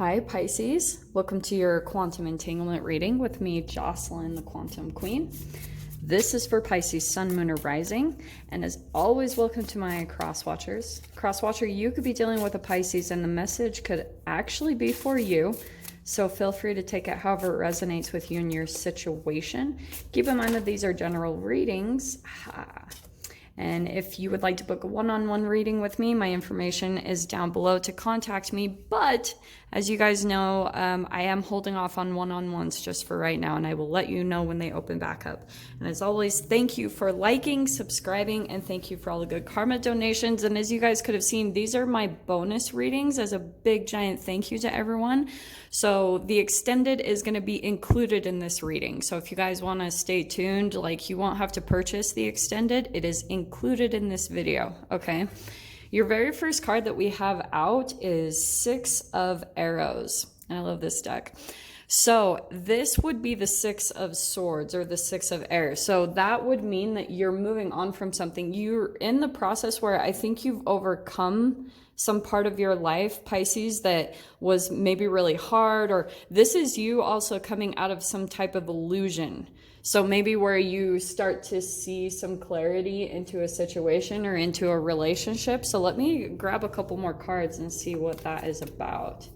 Hi Pisces, welcome to your quantum entanglement reading with me, Jocelyn, the Quantum Queen. This is for Pisces Sun, Moon, or Rising, and as always, welcome to my cross watchers. Cross watcher, you could be dealing with a Pisces and the message could actually be for you, so feel free to take it however it resonates with you and your situation. Keep in mind that these are general readings. And if you would like to book a one-on-one reading with me, my information is down below to contact me. But as you guys know, I am holding off on one-on-ones just for right now, and I will let you know when they open back up. And as always, thank you for liking, subscribing, and thank you for all the good karma donations. And as you guys could have seen, these are my bonus readings as a big giant thank you to everyone. So the extended is going to be included in this reading. So if you guys want to stay tuned, like you won't have to purchase the extended, it is included in this video, okay? Your very first card that we have out is Six of Arrows. And I love this deck. So this would be the Six of Swords or the Six of Arrows. So that would mean that you're moving on from something. You're in the process where I think you've overcome some part of your life, Pisces, that was maybe really hard, or this is you also coming out of some type of illusion. So maybe where you start to see some clarity into a situation or into a relationship. So let me grab a couple more cards and see what that is about.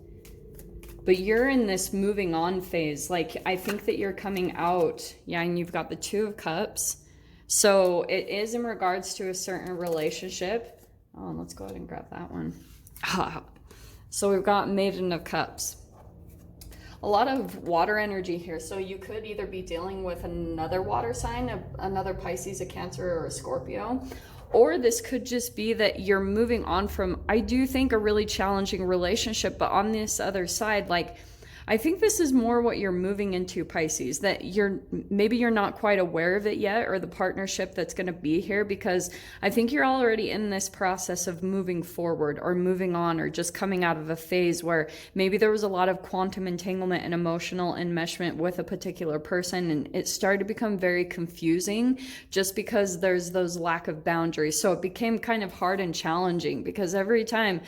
But you're in this moving on phase. Like, I think that you're coming out. Yeah, and you've got the Two of Cups. So it is in regards to a certain relationship. Oh, let's go ahead and grab that one. So we've got Maiden of Cups. A lot of water energy here. So you could either be dealing with another water sign, another Pisces, a Cancer, or a Scorpio. Or this could just be that you're moving on from, I do think, a really challenging relationship. But on this other side, like, I think this is more what you're moving into, Pisces, that maybe you're not quite aware of it yet, or the partnership that's going to be here, because I think you're already in this process of moving forward or moving on, or just coming out of a phase where maybe there was a lot of quantum entanglement and emotional enmeshment with a particular person, and it started to become very confusing just because there's those lack of boundaries. So it became kind of hard and challenging, because every time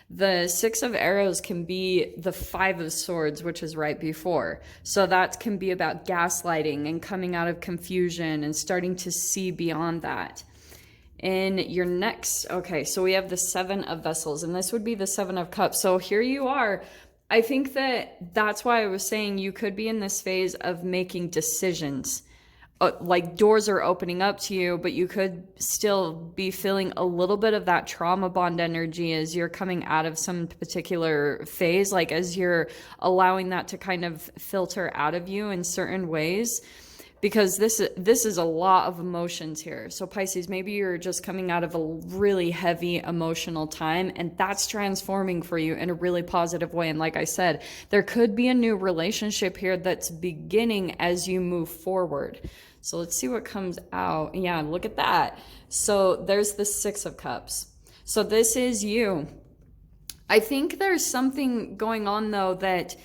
the Six of Arrows can be the Five of Swords, which is right before. So that can be about gaslighting and coming out of confusion and starting to see beyond that. In your next, okay, so we have the Seven of Vessels, and this would be the Seven of Cups. So here you are. I think that's why I was saying you could be in this phase of making decisions. Like doors are opening up to you, but you could still be feeling a little bit of that trauma bond energy as you're coming out of some particular phase, like as you're allowing that to kind of filter out of you in certain ways, because this is a lot of emotions here. So Pisces, maybe you're just coming out of a really heavy emotional time, and that's transforming for you in a really positive way. And like I said, there could be a new relationship here that's beginning as you move forward. So let's see what comes out. Yeah, look at that. So there's the Six of Cups. So this is you. I think there's something going on, though, that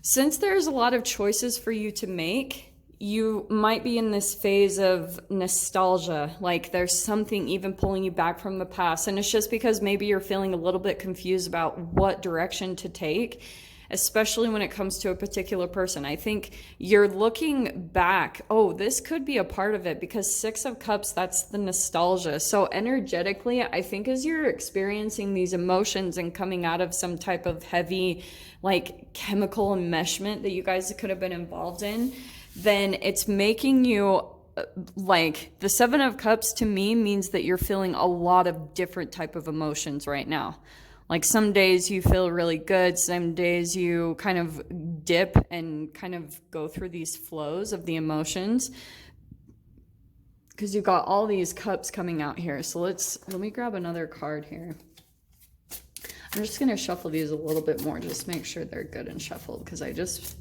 since there's a lot of choices for you to make, you might be in this phase of nostalgia. Like there's something even pulling you back from the past. And it's just because maybe you're feeling a little bit confused about what direction to take, especially when it comes to a particular person. I think you're looking back. Oh, this could be a part of it, because Six of Cups, that's the nostalgia. So energetically, I think as you're experiencing these emotions and coming out of some type of heavy, like chemical enmeshment that you guys could have been involved in, then it's making you, like, the Seven of Cups to me means that you're feeling a lot of different type of emotions right now. Like some days you feel really good, some days you kind of dip and kind of go through these flows of the emotions, because you've got all these cups coming out here. So let me grab another card here. I'm just going to shuffle these a little bit more, just make sure they're good and shuffled, because I just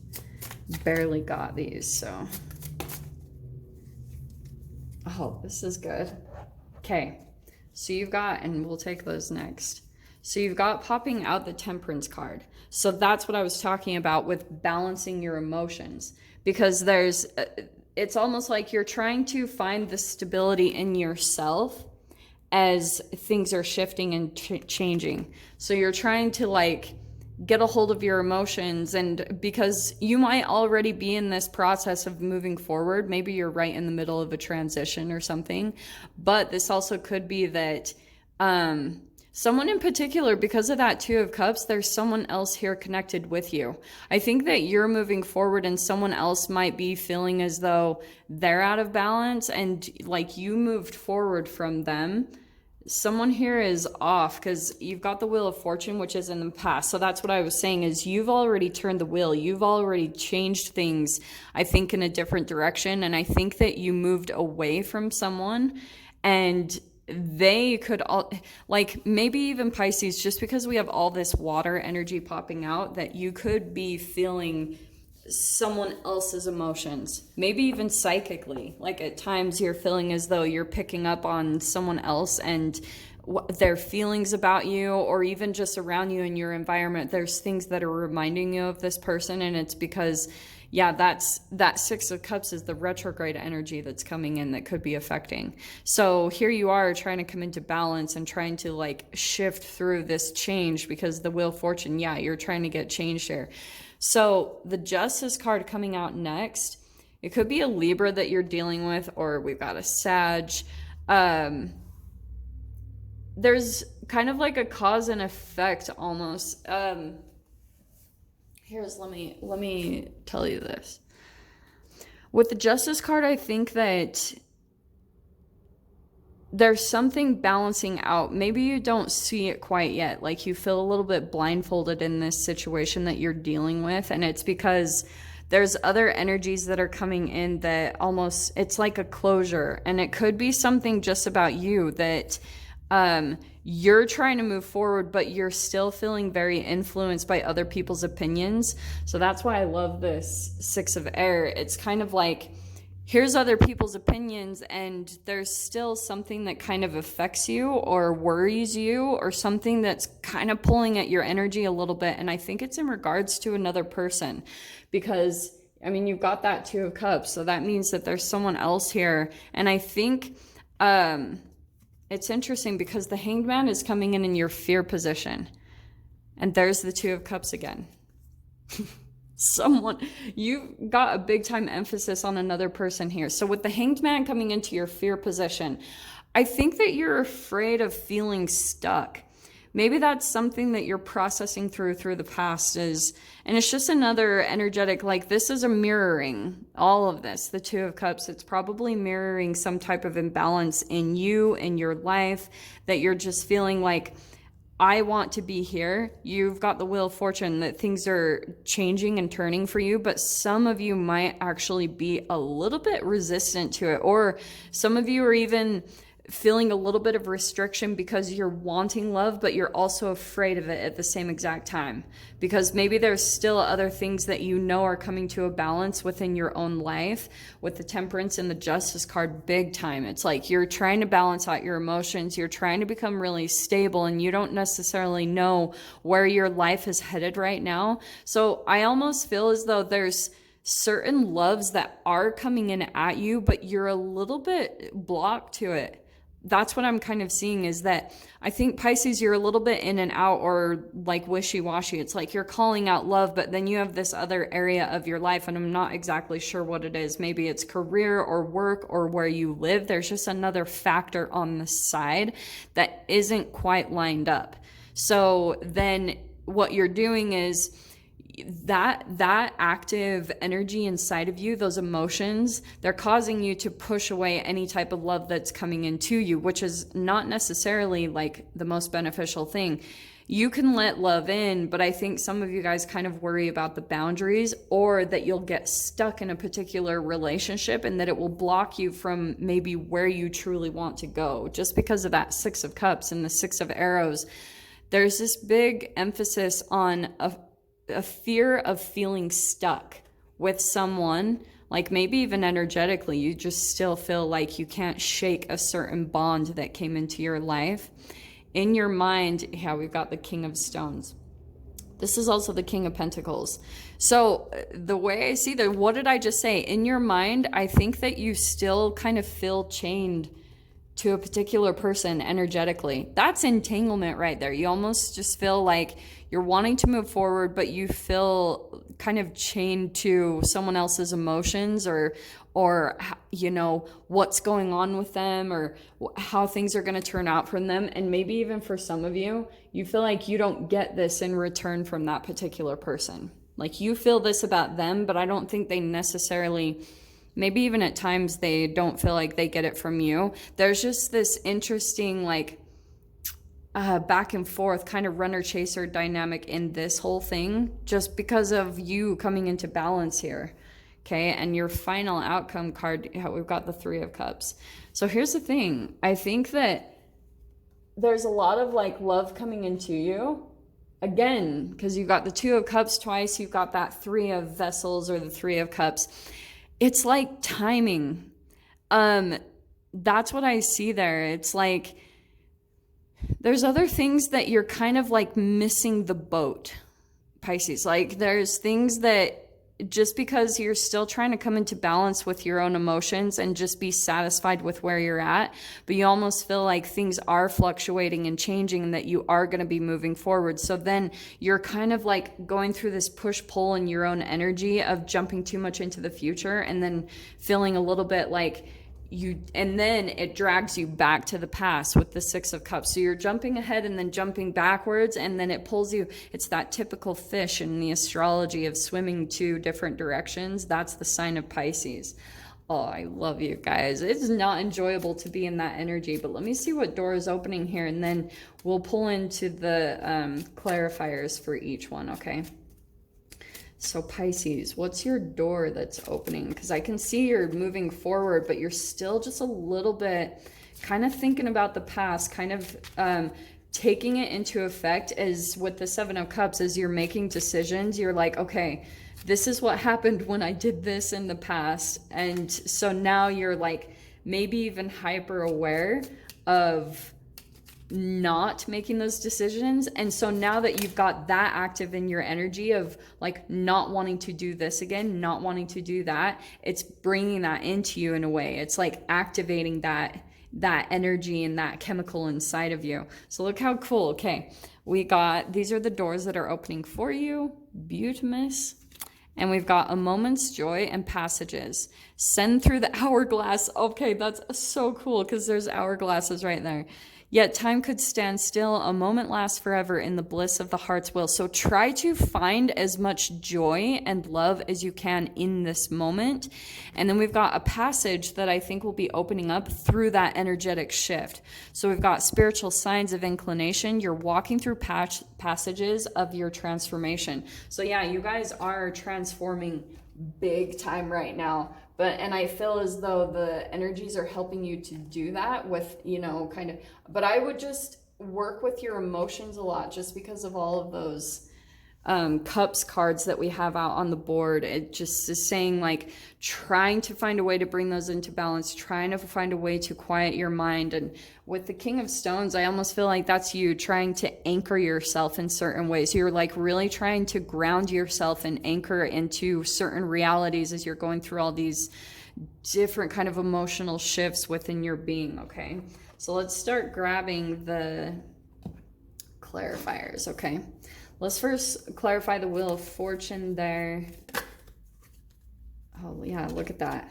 barely got these. So, oh, this is good. Okay, so you've got, and we'll take those next. So you've got popping out the Temperance card. So that's what I was talking about with balancing your emotions, because it's almost like you're trying to find the stability in yourself as things are shifting and changing. So you're trying to, like, get a hold of your emotions. And because you might already be in this process of moving forward, maybe you're right in the middle of a transition or something, but this also could be that someone in particular, because of that Two of Cups, there's someone else here connected with you. I think that you're moving forward and someone else might be feeling as though they're out of balance and like you moved forward from them. Someone here is off because you've got the Wheel of Fortune, which is in the past. So that's what I was saying is you've already turned the wheel. You've already changed things, I think, in a different direction. And I think that you moved away from someone and they could all, like maybe even Pisces, just because we have all this water energy popping out, that you could be feeling someone else's emotions, maybe even psychically. Like at times you're feeling as though you're picking up on someone else and their feelings about you, or even just around you in your environment. There's things that are reminding you of this person, and it's because, yeah, that Six of Cups is the retrograde energy that's coming in that could be affecting. So here you are trying to come into balance and trying to like shift through this change, because the Wheel of Fortune, yeah, you're trying to get changed here. So the Justice card coming out next, it could be a Libra that you're dealing with, or we've got a Sag. There's kind of like a cause and effect almost. Let me tell you this. With the Justice card, I think that there's something balancing out. Maybe you don't see it quite yet. Like you feel a little bit blindfolded in this situation that you're dealing with. And it's because there's other energies that are coming in that almost, it's like a closure. And it could be something just about you that you're trying to move forward, but you're still feeling very influenced by other people's opinions. So that's why I love this Six of Air. It's kind of like, here's other people's opinions, and there's still something that kind of affects you or worries you, or something that's kind of pulling at your energy a little bit. And I think it's in regards to another person, because I mean, you've got that Two of Cups, so that means that there's someone else here. And I think it's interesting because the Hanged Man is coming in your fear position, and there's the Two of Cups again. Someone, you got a big time emphasis on another person here. So with the Hanged Man coming into your fear position, I think that you're afraid of feeling stuck. Maybe that's something that you're processing through the past is, and it's just another energetic, like this is a mirroring, all of this, the Two of Cups, it's probably mirroring some type of imbalance in you, in your life, that you're just feeling like, I want to be here. You've got the Wheel of Fortune, that things are changing and turning for you, but some of you might actually be a little bit resistant to it, or some of you are even feeling a little bit of restriction because you're wanting love, but you're also afraid of it at the same exact time, because maybe there's still other things that you know are coming to a balance within your own life. With the Temperance and the Justice card, big time, it's like you're trying to balance out your emotions, you're trying to become really stable, and you don't necessarily know where your life is headed right now. So I almost feel as though there's certain loves that are coming in at you, but you're a little bit blocked to it. That's what I'm kind of seeing, is that I think Pisces, you're a little bit in and out, or like wishy-washy. It's like you're calling out love, but then you have this other area of your life, and I'm not exactly sure what it is. Maybe it's career or work or where you live. There's just another factor on the side that isn't quite lined up. So then what you're doing is that active energy inside of you, those emotions, they're causing you to push away any type of love that's coming into you, which is not necessarily like the most beneficial thing. You can let love in, but I think some of you guys kind of worry about the boundaries, or that you'll get stuck in a particular relationship and that it will block you from maybe where you truly want to go, just because of that Six of Cups and the Six of Arrows. There's this big emphasis on a fear of feeling stuck with someone, like maybe even energetically, you just still feel like you can't shake a certain bond that came into your life. In your mind, yeah, we've got the King of Stones. This is also the King of Pentacles. So the way I see that, what did I just say? In your mind, I think that you still kind of feel chained to a particular person energetically. That's entanglement right there. You almost just feel like you're wanting to move forward, but you feel kind of chained to someone else's emotions, or you know, what's going on with them, or how things are going to turn out from them. And maybe even for some of you, you feel like you don't get this in return from that particular person. Like you feel this about them, but I don't think they necessarily, maybe even at times they don't feel like they get it from you. There's just this interesting like back and forth kind of runner chaser dynamic in this whole thing, just because of you coming into balance here. Okay, and your final outcome card, we've got the Three of Cups. So here's the thing. I think that there's a lot of like love coming into you. Again, because you've got the Two of Cups twice, you've got that Three of Vessels or the Three of Cups. It's like timing. That's what I see there. It's like there's other things that you're kind of like missing the boat, Pisces. Like there's things that just because you're still trying to come into balance with your own emotions and just be satisfied with where you're at, but you almost feel like things are fluctuating and changing and that you are going to be moving forward. So then you're kind of like going through this push-pull in your own energy of jumping too much into the future and then feeling a little bit like and then it drags you back to the past with the Six of Cups. So you're jumping ahead and then jumping backwards, and then it pulls you. It's that typical fish in the astrology of swimming two different directions. That's the sign of Pisces. Oh, I love you guys. It's not enjoyable to be in that energy, but let me see what door is opening here, and then we'll pull into the clarifiers for each one, okay? So Pisces, what's your door that's opening? Because I can see you're moving forward, but you're still just a little bit kind of thinking about the past, kind of taking it into effect as with the Seven of Cups, as you're making decisions. You're like, okay, this is what happened when I did this in the past. And so now you're like maybe even hyper aware of not making those decisions. And so now that you've got that active in your energy of like not wanting to do this again, not wanting to do that, it's bringing that into you in a way. It's like activating that energy and that chemical inside of you. So look how cool. Okay, we got, these are the doors that are opening for you. Beautimous. And we've got a moment's joy and passages. Send through the hourglass. Okay, that's so cool because there's hourglasses right there. Yet time could stand still, a moment lasts forever in the bliss of the heart's will. So try to find as much joy and love as you can in this moment. And then we've got a passage that I think will be opening up through that energetic shift. So we've got spiritual signs of inclination. You're walking through passages of your transformation. So yeah, you guys are transforming big time right now. And I feel as though the energies are helping you to do that with, you know, kind of, but I would just work with your emotions a lot just because of all of those cups cards that we have out on the board. It just is saying like trying to find a way to bring those into balance, trying to find a way to quiet your mind. And with the King of Stones, I almost feel like that's you trying to anchor yourself in certain ways. You're like really trying to ground yourself and anchor into certain realities as you're going through all these different kind of emotional shifts within your being. Okay, so let's start grabbing the clarifiers. Okay, let's first clarify the Wheel of Fortune there. Oh yeah, look at that.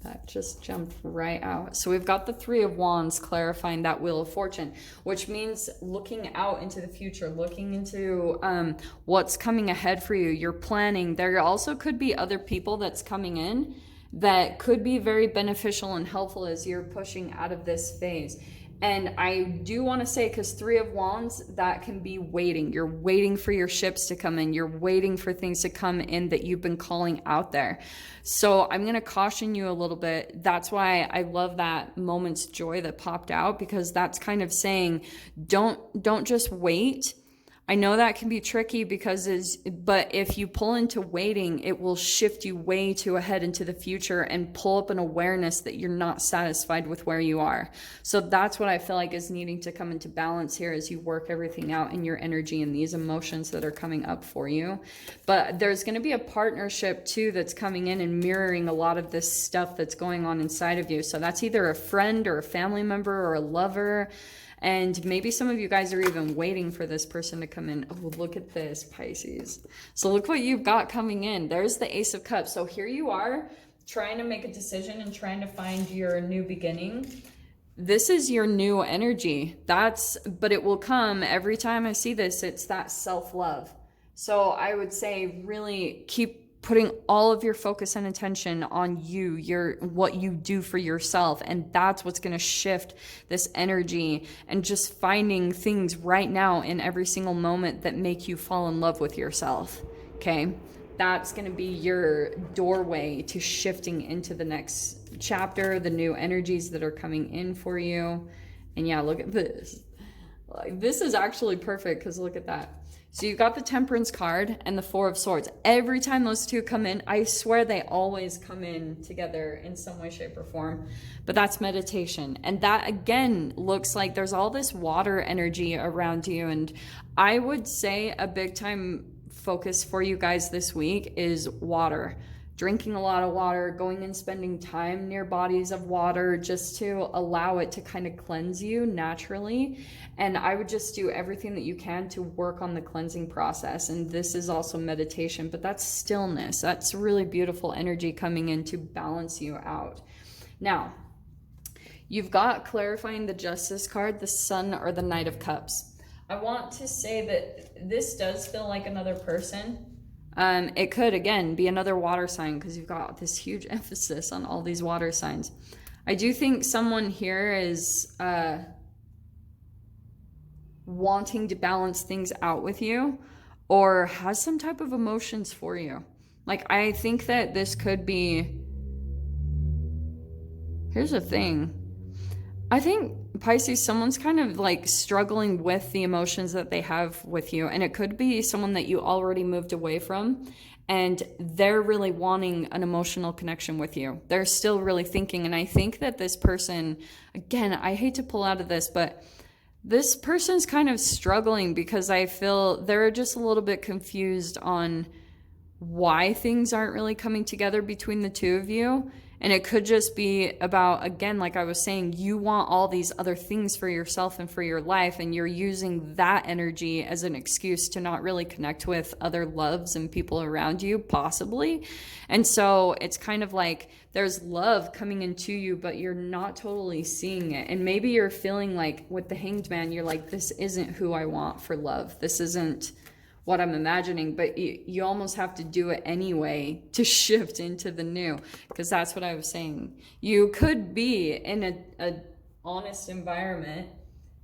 That just jumped right out. So we've got the Three of Wands clarifying that Wheel of Fortune, which means looking out into the future, looking into what's coming ahead for you. You're planning. There also could be other people that's coming in that could be very beneficial and helpful as you're pushing out of this phase. And I do want to say, because Three of Wands, that can be waiting. You're waiting for your ships to come in. You're waiting for things to come in that you've been calling out there. So I'm going to caution you a little bit. That's why I love that moment's joy that popped out, because that's kind of saying, don't just wait. I know that can be tricky but if you pull into waiting, it will shift you way too ahead into the future and pull up an awareness that you're not satisfied with where you are. So that's what I feel like is needing to come into balance here as you work everything out in your energy and these emotions that are coming up for you. But there's going to be a partnership too that's coming in and mirroring a lot of this stuff that's going on inside of you. So that's either a friend or a family member or a lover. And maybe some of you guys are even waiting for this person to come in. Oh, look at this, Pisces. So look what you've got coming in. There's the Ace of Cups. So here you are trying to make a decision and trying to find your new beginning. This is your new energy. But it will come every time I see this. It's that self-love. So I would say really keep putting all of your focus and attention on what you do for yourself. And that's what's going to shift this energy, and just finding things right now in every single moment that make you fall in love with yourself. Okay. That's going to be your doorway to shifting into the next chapter, the new energies that are coming in for you. And yeah, look at this. This is actually perfect because look at that. So you've got the Temperance card and the Four of Swords. Every time those two come in, I swear they always come in together in some way, shape, or form. But that's meditation. And that, again, looks like there's all this water energy around you. And I would say a big time focus for you guys this week is water. Drinking a lot of water, going and spending time near bodies of water just to allow it to kind of cleanse you naturally. And I would just do everything that you can to work on the cleansing process. And this is also meditation, but that's stillness. That's really beautiful energy coming in to balance you out. Now, you've got clarifying the Justice card, the Sun, or the Knight of Cups. I want to say that this does feel like another person. It could, again, be another water sign because you've got this huge emphasis on all these water signs. I do think someone here is wanting to balance things out with you or has some type of emotions for you. Like, I think that this could be... Here's the thing. I think, Pisces, someone's kind of like struggling with the emotions that they have with you. And it could be someone that you already moved away from. And they're really wanting an emotional connection with you. They're still really thinking. And I think that this person, again, I hate to pull out of this, but this person's kind of struggling because I feel they're just a little bit confused on why things aren't really coming together between the two of you. And it could just be about, again, like I was saying, you want all these other things for yourself and for your life, and you're using that energy as an excuse to not really connect with other loves and people around you, possibly. And so it's kind of like there's love coming into you, but you're not totally seeing it. And maybe you're feeling like with the Hanged Man, you're like, this isn't who I want for love. This isn't what I'm imagining, but you almost have to do it anyway to shift into the new, because that's what I was saying. You could be in a honest environment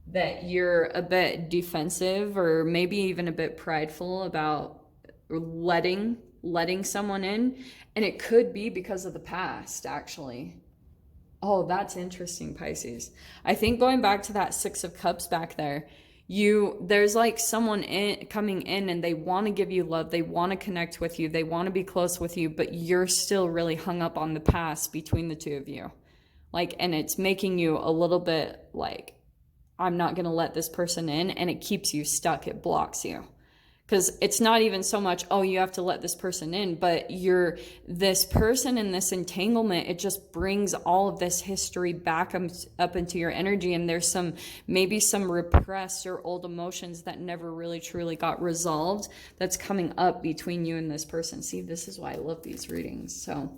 that you're a bit defensive or maybe even a bit prideful about letting someone in, and it could be because of the past, actually. Oh, that's interesting, Pisces. I think going back to that Six of Cups back there, there's like someone coming in and they want to give you love, they want to connect with you, they want to be close with you, but you're still really hung up on the past between the two of you. Like, and it's making you a little bit like, I'm not going to let this person in, and it keeps you stuck, it blocks you. Because it's not even so much, oh, you have to let this person in, but this person in this entanglement, it just brings all of this history back up into your energy. And there's maybe some repressed or old emotions that never really truly got resolved that's coming up between you and this person. See, this is why I love these readings. So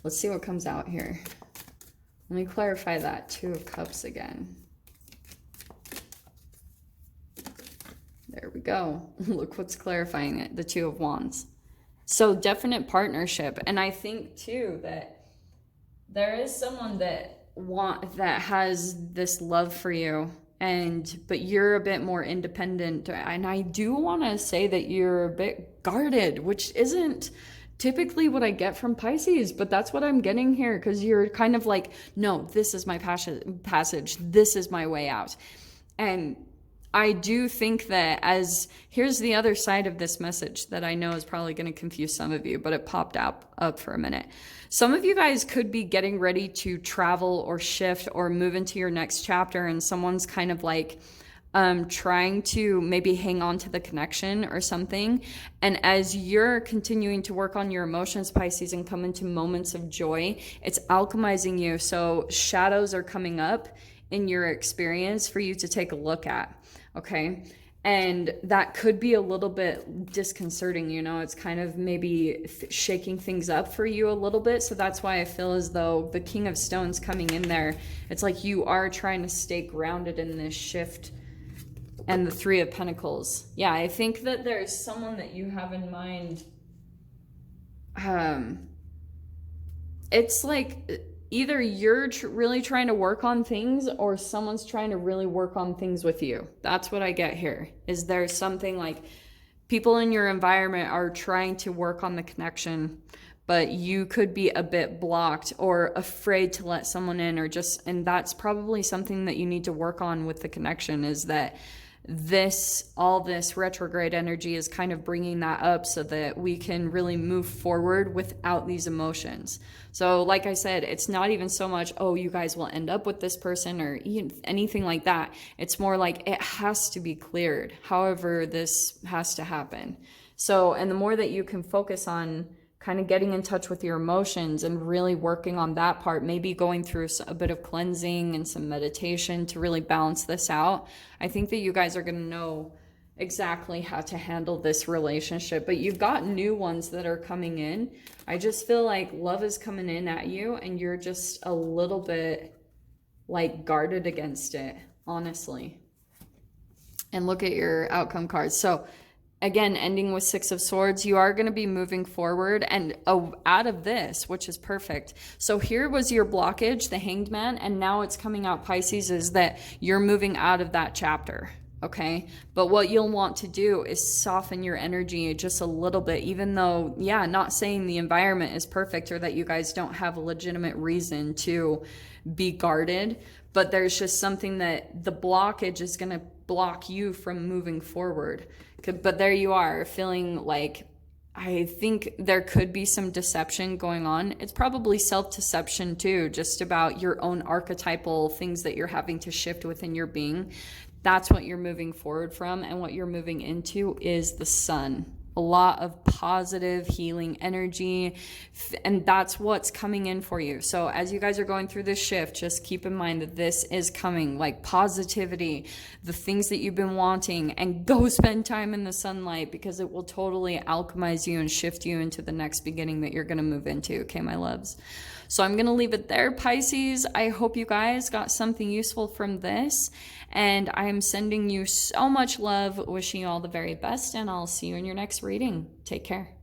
let's see what comes out here. Let me clarify that Two of Cups again. There we go. Look what's clarifying it, the Two of Wands. So definite partnership. And I think too that there is someone that has this love for you, but you're a bit more independent. And I do want to say that you're a bit guarded, which isn't typically what I get from Pisces, but that's what I'm getting here, because you're kind of like, no, this is my passage. This is my way out. And I do think that here's the other side of this message that I know is probably going to confuse some of you, but it popped up for a minute. Some of you guys could be getting ready to travel or shift or move into your next chapter, and someone's kind of like trying to maybe hang on to the connection or something. And as you're continuing to work on your emotions, Pisces, and come into moments of joy, it's alchemizing you. So shadows are coming up in your experience for you to take a look at. Okay. And that could be a little bit disconcerting, you know, it's kind of maybe shaking things up for you a little bit. So that's why I feel as though the King of Stones coming in there, it's like you are trying to stay grounded in this shift. And the Three of Pentacles. Yeah, I think that there's someone that you have in mind. It's like either you're really trying to work on things, or someone's trying to really work on things with you. That's what I get here. Is there something like people in your environment are trying to work on the connection, but you could be a bit blocked or afraid to let someone in, or just, and that's probably something that you need to work on with the connection, is that all this retrograde energy is kind of bringing that up so that we can really move forward without these emotions. So like I said, it's not even so much, oh, you guys will end up with this person or anything like that. It's more like it has to be cleared. However, this has to happen. So, and the more that you can focus on kind of getting in touch with your emotions and really working on that part, maybe going through a bit of cleansing and some meditation to really balance this out, I think that you guys are going to know exactly how to handle this relationship. But you've got new ones that are coming in. I just feel like love is coming in at you and you're just a little bit like guarded against it, honestly. And look at your outcome cards. So again, ending with Six of Swords, you are going to be moving forward and out of this, which is perfect. So here was your blockage, the Hanged Man, and now it's coming out, Pisces, is that you're moving out of that chapter, okay? But what you'll want to do is soften your energy just a little bit, even though, yeah, not saying the environment is perfect or that you guys don't have a legitimate reason to be guarded, but there's just something that the blockage is going to block you from moving forward. But there you are, feeling like, I think there could be some deception going on. It's probably self-deception too, just about your own archetypal things that you're having to shift within your being. That's what you're moving forward from, and what you're moving into is the Sun. A lot of positive healing energy, and that's what's coming in for you. So as you guys are going through this shift, just keep in mind that this is coming, like positivity, the things that you've been wanting, and go spend time in the sunlight, because it will totally alchemize you and shift you into the next beginning that you're going to move into. Okay, my loves. So I'm going to leave it there, Pisces. I hope you guys got something useful from this, and I'm sending you so much love, wishing you all the very best, and I'll see you in your next reading. Take care.